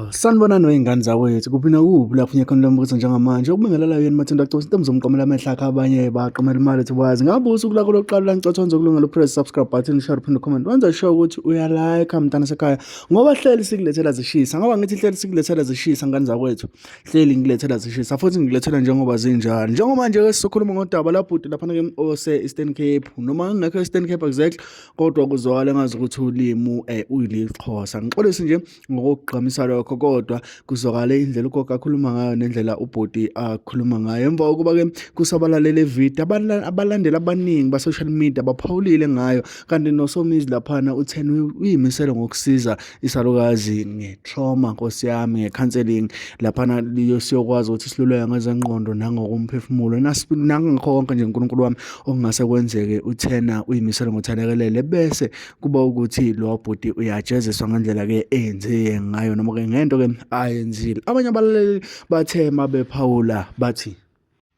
Sanibona noyingane zawethu kuphi nakuphi lapho nyakhona lombuzo njengamanje ukubingelela yini mathenda acosa into mzomqomela amehla akhe abanye baqomela imali ethi wazi ngabe usuku lakho lokuqala la ngicotshonza ukulungela press subscribe button share pin comment wenza sure ukuthi uya like mntana sekhaya ngoba hleli sikulethela zishisa ngoba ngithi hleli sikulethela zishisa ngane zakwethu hleli ngilethela zishisa futhi ngilethela njengoba zinjani njengoba nje sizokhuluma ngodaba lapho laphana ke ose Eastern Cape noma ngekho Eastern Cape exactly kodwa kuzwakala ngazi ukuthi ulimi uyilixhosa ngixolisi nje ngokugqamisa lokho kodwa kuzwakala indlela ugogo akhuluma ngayo nendlela ubhodi akhuluma ngayo emva kokuba ke kusabalalele video abalandeli abaningi ba social media baphawulile ngayo kanti noSomizi laphana u10 uyimisela ngokusiza isalukazi ngetrauma Nkosi yami ngecounseling laphana siyokwazi ukuthi siluleke ngezengqondo nangokumphefumulo nangakho konke nje uNkulunkulu wami okungase kwenzeke u10 uyimisela ngothanekelele bese kuba ukuthi lo bhodi uyajeziswa ngendlela ke enze ngayo noma ke ngento ke ayenzile abanye abalaleli bathema bephawula bathi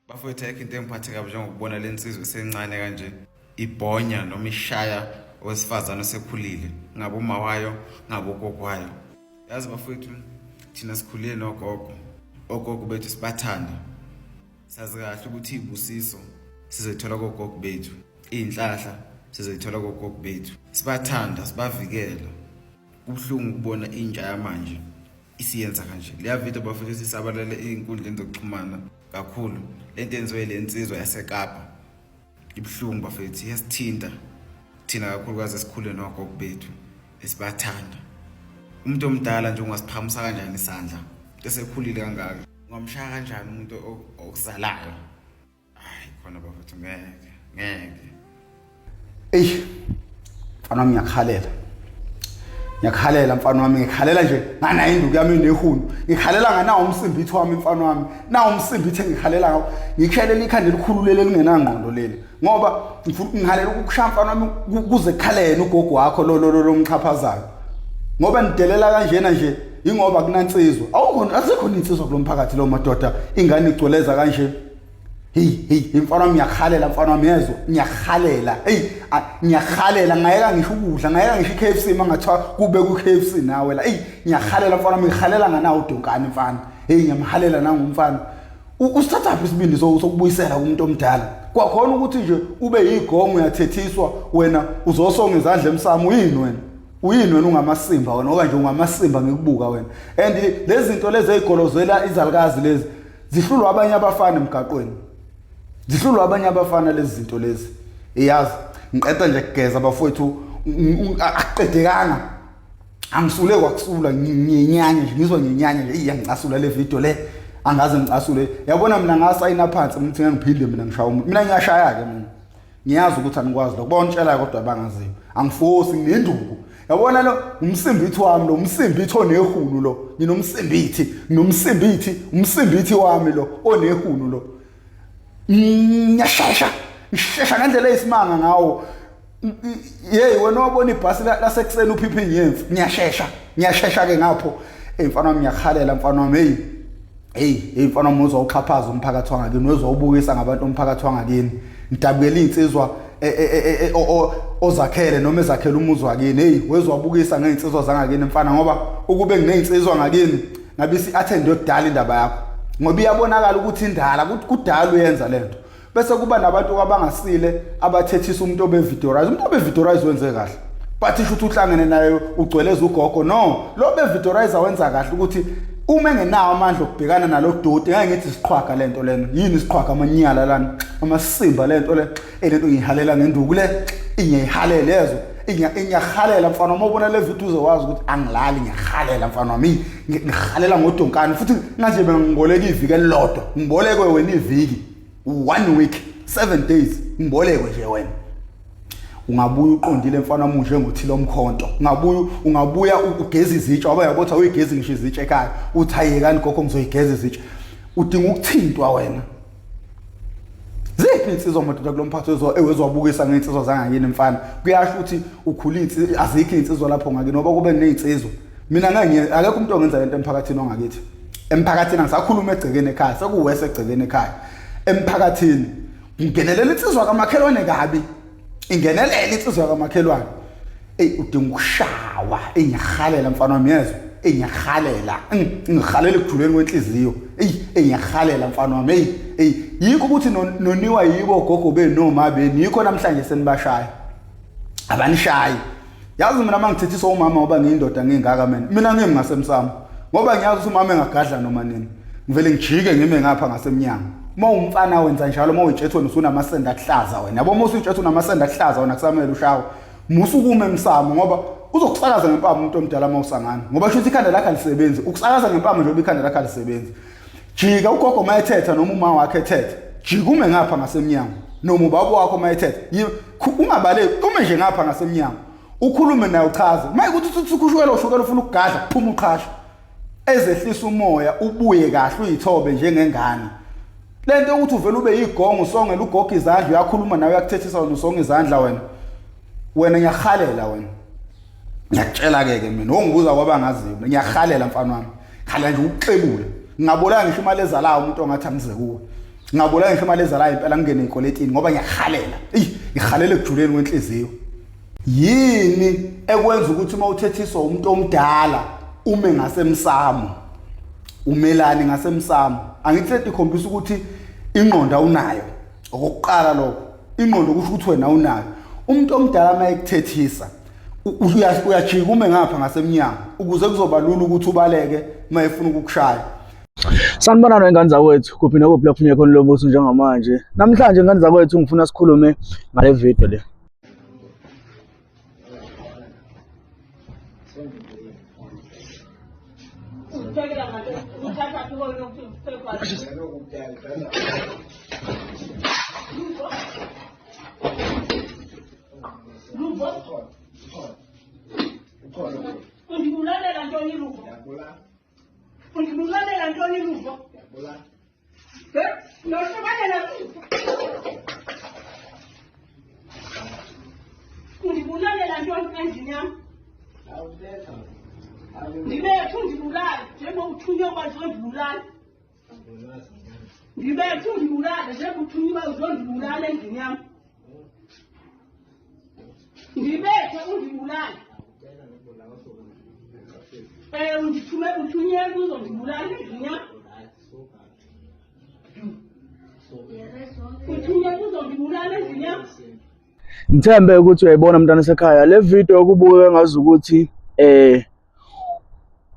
bafowethu ayikho into engiphathe kabi njengokubona lensizwe esencane kanje ibhonya noma ishaya owesifazana osekhulile ngabe uma wayo ngabe ugogo wayo yazi bafowethu thina sikhulile nogogo bethu sibathanda sazi kahle ukuthi ibusiso sizothola kogogo bethu inhlahla sizothola kogogo bethu sibathanda sibavikela kubhlungu ukubona intsha yamanje isiyenza kanje leya video bafethu sisabalale izinkundleni zokuxhumana kakhulu lento enziwe lensizwa yaseKapa ibhlungu bafethu yasithinta thina kakhulukazi esikhule nogogo bethu esibathanda umuntu omdala nje ungasiphamisa kanjani isandla esekhulile kangaka ngamshaya kanjani umuntu okuzalayo hayi khona bafethu ngeke mfana wami ngiyakhalela mfana wami ngikhalela nje nganayo induku yami nehunu ngikhalela nganawo umsimbithi wami mfana wami nawo umsimbithi engikhalela ngawo ngikhalela ikhanda elikhululele lingenangqondo leli ngoba ngifuna ngikhalela ukushaya mfana wami kuze khalene ugogo wakho lo mchaphazayo ngoba nidelela kanjena nje ingoba kunansizwa awukhona asikho insizwa kulomphakathi lo madoda ingane igcoleza kanje mfana wami ngiyakhalela mfana wami yezwa ngiyakhalela ngiyakhalela ngayeka ngisho ukudla ngayeka ngisho iKFC mangathiwa kube kuKFC nawe la ngiyakhalela mfana wami ngikhalela nganawo udonkani mfana ngiyamhalela nangumfana usithathaphi isibindi sokubuyisela kumuntu omdala kwakhona ukuthi nje ube yigongo uyathethiswa wena uzosonga izandla emsamo uyini wena ungamasimba wena okanje ungamasimba ngikubuka wena and lezi zinto lezi ezigolozela izalukazi lezi zihlulwa abanye abafana emgaqweni zihlulwa abanye abafana lezi zinto lezi iyazi ngiqeda nje kugeza bafowethu aqedekanga angisule kwakusula nginyanya nje ngizwa nginyanya nje iyangicasula le video le angaze ngicasule yabona mina ngasayina phansi ngithi ngiphinde mina ngishaya umuntu mina ngiyashaya ke mina ngiyazi ukuthi anikwazi lokubonitshela kodwa bangaziyo angifosi nginenduku yabona lo umsimbithi wami lo umsimbithi onehunu lo umsimbithi wami lo onehunu lo ngiyashesha ngendlela eyisimanga ngawo wena wabona ibhasi lasekuseni uphiphi yemfu ngiyashesha ke ngapho mfana wami ngiyakhalela mfana wami mfana wami uzowuxhaphaza umphakathi wangakini uzowubukisa ngabantu umphakathi wangakini ngidabukela insizwa ozakhele noma ezakhela umuzi wakini wezwabukisa ngeinsizwa zangakini mfana ngoba ukube ngineinsizwa ngakini ngabe si-attend yokudala indaba yakho ngoba iyabonakala ukuthi indala kudala uyenza lento bese kuba nabantu abangasile abathethisa umuntu obevideorize wenze kahle but isho ukuthi uhlangene naye ugcweleza ugogo no lo bevideorize wenza kahle ukuthi uma engenawo amandla okubhekana nalodoti ngeke ngithi siqhwaga lento lena yini siqhwaga amanyala lana amasimba lento le lento ngihalela ngenduku le ngiyihalela lezo ngiyahalela mfana uma ubona le video uzowazi ukuthi angilali ngiyahalela mfana wami ngihalela ngodonkani futhi manje bengiboleka iviki elilodwa ngibolekwe wena iviki 1 week 7 days ngibolekwe nje wena ungabuya uqondile mfana omusha ngothile omkhonto ungabuya ugeza izitsha waba yabotha uyigezi ngisho izitsha ekhaya uthi ayekani gogo ngizoyigeza izitsha udinga ukuthintwa wena ziphi insizwa madoda kulomphathi ewezwabukisa ngeinsizwa zangakini mfana kuyasho ukuthi ukhulile azikho insizwa lapho ngakini ngoba kube nezinsizwa mina akekho umuntu ongenza lento emphakathini ongakithi emphakathini angisakhuluma egcekeni ekhaya sekuwese egcekeni ekhaya emphakathini ngigenelela insizwa kamakhelwane kabi ingenelele insizwa kamakhelwane udinga ukushawa engihalela mfana wami yezwa engiyahalela ngihalela ekujuleni kwenhliziyo engiyahalela mfana wami yikho ukuthi noniwa yibo gogo benu noma beni yikho namhlanje senibashaya abanishayi yazi mina mangithethiswa umama ngoba ngiyindoda ngingaka mina ngimi ngasemsamo ngoba ngiyazi ukuthi umama engagadla noma nini ngivele ngijike ngime ngapha ngasemnyango uma umfana wenza njalo uma uyitshethwe usunamasenda akuhlaza wena yabo uma usuyitshethwe unamasenda akuhlaza wena kusamele ushawe musukume emsamo ngoba uzokusakaza ngempama umuntu omdala mawusangana ngoba shuthi ikhanda lakhe alisebenzi ukusakaza ngempama njengoba ikhanda lakhe alisebenzi jika ugogo mayethetha noma uma wakhe ethetha jika ume ngapha ngasemnyango noma ubaba wakho mayethetha ungabaleki ume nje ngapha ngasemnyango ukhulume naye uchaze mayikuthi uthukushukela ushukela ufuna ukugadla phuma uqhasha ezehlisa umoya ubuye kahle uyithobe njengengane lento ukuthi uvela ube yigongo usongela ugogo izandla uyakhuluma nawe uyakuthethisa wena usonga izandla wena ngiyahalela wena ngiyakutshela ke mina ongibuza kwabangaziyo ngiyahalela mfana wami khala nje ukuxebula ngingabulanga ngisho imali ezalayo umuntu ongathi angize kuwe ngingabulanga ngisho imali ezalayo impela ngingene ecoletini ngoba ngiyahalela ngihalela ekujuleni kwenhliziyo yini ekwenza ukuthi uma uthethiswa umuntu omdala ume ngasemsamo umelani ngasemsamo angithi ikhombisa ukuthi ingqondo awunayo okokuqala lokho ingqondo kusho ukuthi wena awunayo umuntu omdala mayekuthethisa uyajika ume ngapha ngasemnyango ukuze kuzoba lula ukuthi ubaleke uma efuna ukukushaya. Sanibonani wengane zakwethu kuphi nokuphi lapho unyekho lo mbuso njengamanje. Namhlanje ingane zakwethu ngifuna sikhulume ngale video le. Undibulalela ntoni luvo? Undibulalela ntoni luvo? Noshubalela luvo? Undibulalela ntoni endlini yam? Ndibethu undibulale njengoba uthunywe ukwazi uzondibulala. Ndibethu undibulale njengoba uthunywe ukwazi uzondibulala endlini yam. Ndibethe undibulale. Uthunywe uzondibulala endlini yam. Uthunywe uzondibulala endlini yam. Ngithembe ukuthi uyayibona mntana sekhaya le video kubuke ngazi ukuthi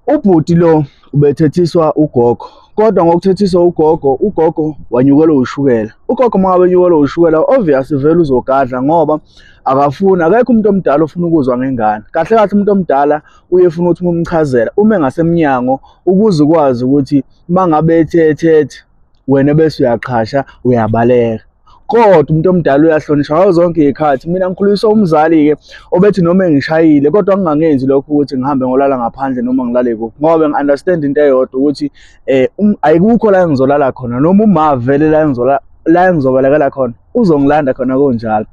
ubhuti lo ubethethiswa ugogo kodwa ngokuthethiswa ugogo wanyukelwa ushukela. Ugogo mangabe nyukelwa ushukela obvious vele uzogadla ngoba akafuni akekho umuntu omdala ofuna ukuzwa ngengane. Kahle kahle umuntu omdala uyefuna ukuthi umchazela ume ngasemnyango ukuze ukwazi ukuthi mangabe ethethe wena bese uyaqhasha uyabaleka. Kodwa umuntu omdala uyahlonishwa ngazo zonke izikhathi. Mina ngikhulisa umzali ke obethi noma ngishayile kodwa ngingangenzi lokho ukuthi ngihambe ngolala ngaphandle noma ngilale kuphi ngoba ngi-understand into eyodwa ukuthi ayikukho la ngizolala khona noma uma vele la ngizobalekela khona uzongilanda khona konjalo.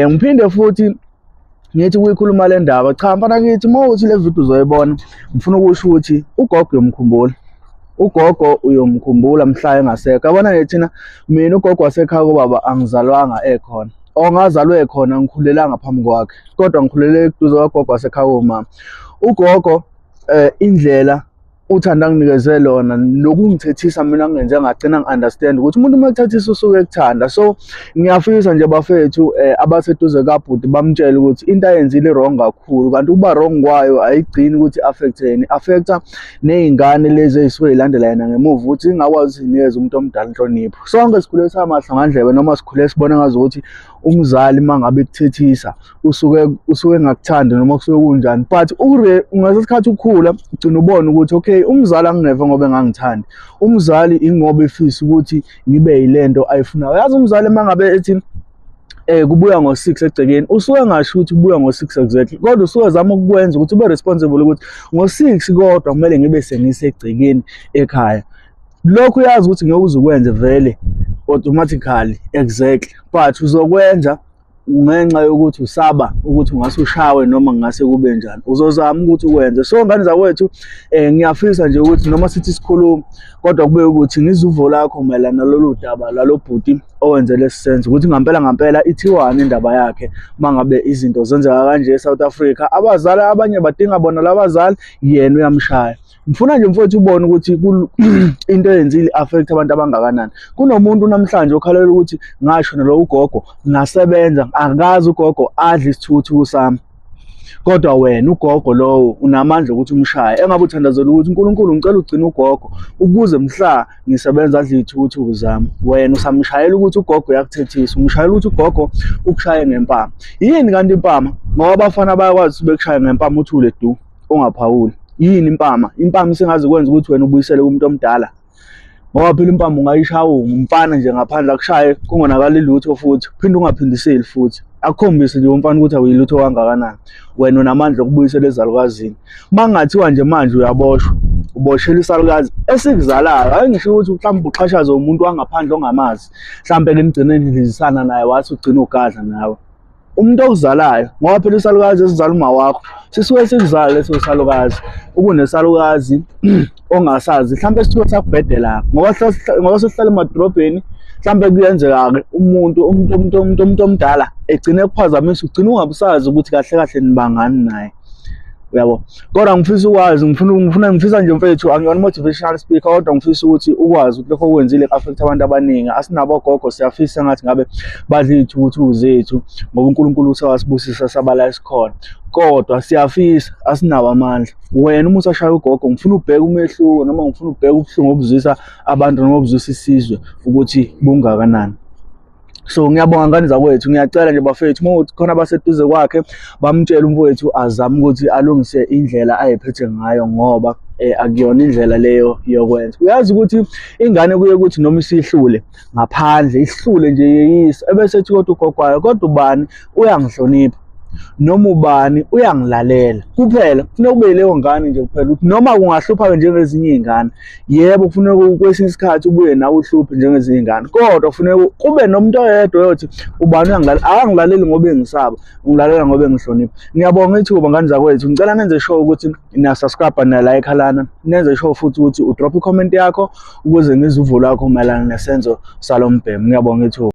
Ngiphinde futhi ngithi ukuyikhuluma le ndaba cha mfana kithi mawuthi le video uzoyibona ngifuna ukusho ukuthi ugogo uyomkhumbula. Ugogo uyomkhumbula mhla engasekho. Yabona nethina mina ugogo wasekhaya kubaba angizalwanga ekhona. Ongazalwe ekhona ngikhulela ngaphambi kwakhe. Kodwa ngikhulele eduze kwagogo wasekhaya umama. Ugogo indlela uthanda nginikeze lona nokungithethisa mina ngenze ngagcina ngi-understand ukuthi umuntu uma ethethisa usuke ekuthanda. So ngiyafisa nje bafethu abaseduze kabhuti bamtshela ukuthi into ayenzile wrong kakhulu kanti ukuba wrong kwayo ayigcini ukuthi affecteni affecta nezingane lezi ezisuke ilandela yena ngemuva ukuthi ingakwazi sinikeze umuntu omdala inhlonipho. Sonke sikhule samahla ngandlebe noma sikhule sibona ngazi ukuthi umzali mangabe ekuthethisa usuke ngakuthanda noma kusuke kunjani but ungasesikhathi ukukhula ugcina ubona ukuthi okay umzali angingeva ngoba engangithanda. Umzali ingoba efisa ukuthi ngibe yilento ayifunayo. Yazi umzali mangabe ethi kubuya ngo6 egcekeni usuke ngasho ukuthi kubuya ngo6 exactly kodwa usuke zama ukwenza ukuthi ube responsible ukuthi ngo6 kodwa kumele ngibe sengisegcekeni ekhaya. Lokho uyazi ukuthi ngeke uzukwenze vele automatically exactly but uzokwenza ngenxa yokuthi usaba ukuthi ungase ushawe noma ngase kube njani, uzozama ukuthi ukwenze. So ngane zakwethu ngiyafisa nje ukuthi noma sithi sikhuluma kodwa kube ukuthi ngizuvo lakho mayelana nalolu daba lalo bhuti owenze lesisenzo, ukuthi ngampela ithiwani indaba yakhe mangabe izinto zenzeka kanje eSouth Africa. Abazali abanye badinga bona labazali, yena uyamshaya. Ngifuna nje mfowethu ubone ukuthi into eyenzile affect abantu abangakanani. Kunomuntu namhlanje okhalela ukuthi ngasho nalo ugogo ngasebenza, akazi ugogo adla isithuthu sami, kodwa wena ugogo lowo unamandla ukuthi umshaye. Engabe uthandazela ukuthi uNkulunkulu ngicela ugcine ugogo ukuze mhla ngisebenza adla izithuthu zami, wena usamshayela ukuthi ugogo uyakuthethisa, umshayela ukuthi ugogo ukushaye ngempama. Yini kanti impama? Ngoba abafana bayakwazi bekushaye ngempama uthule du ungaphawuli. Yini impama? Impama isengazi kwenza ukuthi wena ubuyisele kumuntu omdala, ngoba phela impama ungayishaya umfana nje ngaphandle akushaye kungonakala lutho futhi phinde ungaphindiseli futhi, akukhombise nje umfana ukuthi awuyilutho kangakanani. Wena unamandla okubuyisela ezalukazini. Mangathiwa nje manje uyaboshwa, uboshela isalukazi esikuzalayo, hayi ngisho ukuthi mhlawumbe uxhashaze umuntu wangaphandle ongamazi, mhlawumbe ke nigcine nidlizisana naye wathi ugcina ugadla nawe umuntu okuzalayo, ngoba phela isalukazi esizala uma wakho sisuke sikuzala leso salukazi. Ukunesalukazi ongasazi mhlawumbe isithuko sakubhedela, ngoba sesihlala emadrobheni mhlawumbe kuyenzeka-ke umuntu omdala egcine kuphazamisa, ugcine ungabusazi ukuthi kahle kahle nibangani naye, uyabo. Kodwa ngifisa ukwazi, ngifisa nje mfethu, angiyona motivational speaker, kodwa ngifisa ukuthi ukwazi ukuthi lokho okwenzile ku-affect abantu abaningi. Asinabo ogogo, siyafisa ngathi ngabe badla iy'thuthu zethu ngoba uNkulunkulu usewasibusisa sabala esikhona, kodwa siyafisa asinawo amandla. Wena uma usashaya ugogo, ngifuna ubheke umehluko noma ngifuna ubheke ubuhlungu obuzwisa abantu noma obuzwisa isizwe ukuthi bungakanani. So ngiyabonga ngane zakwethu, ngiyacela nje bafethu uma khona abaseduze kwakhe bamtshela umfowethu azame ukuthi alungise indlela ayiphethe ngayo, ngoba akuyona indlela leyo yokwenza. Uyazi ukuthi ingane kuye ukuthi noma isihlule ngaphandle, ihlule nje yeyisa ebese ethi kodwa ugogo wayo, kodwa ubani uyangihlonipha noma ubani uyangilalela kuphela. Kufanele kube yileyo ngane nje kuphela, ukuthi noma kungahlupha njengezinye iy'ngane, yebo kufanele kwesinye isikhathi ubuye nawe uhluphe njengezinye iy'ngane, kodwa kufanele kube nomuntu oyedwa oyothi ubani uyangilalela. Akangilaleli ngoba engisaba, ngilalela ngoba engihlonipha. Ngiyabonga ithuba ngane zakwethu, ngicela nenze sure ukuthi niya-subscribe na-like lana, nenze sure futhi ukuthi udrop i-comment yakho ukuze ngizuvo lakho mayelana nesenzo salo mbhemu. Ngiyabonga ithuba.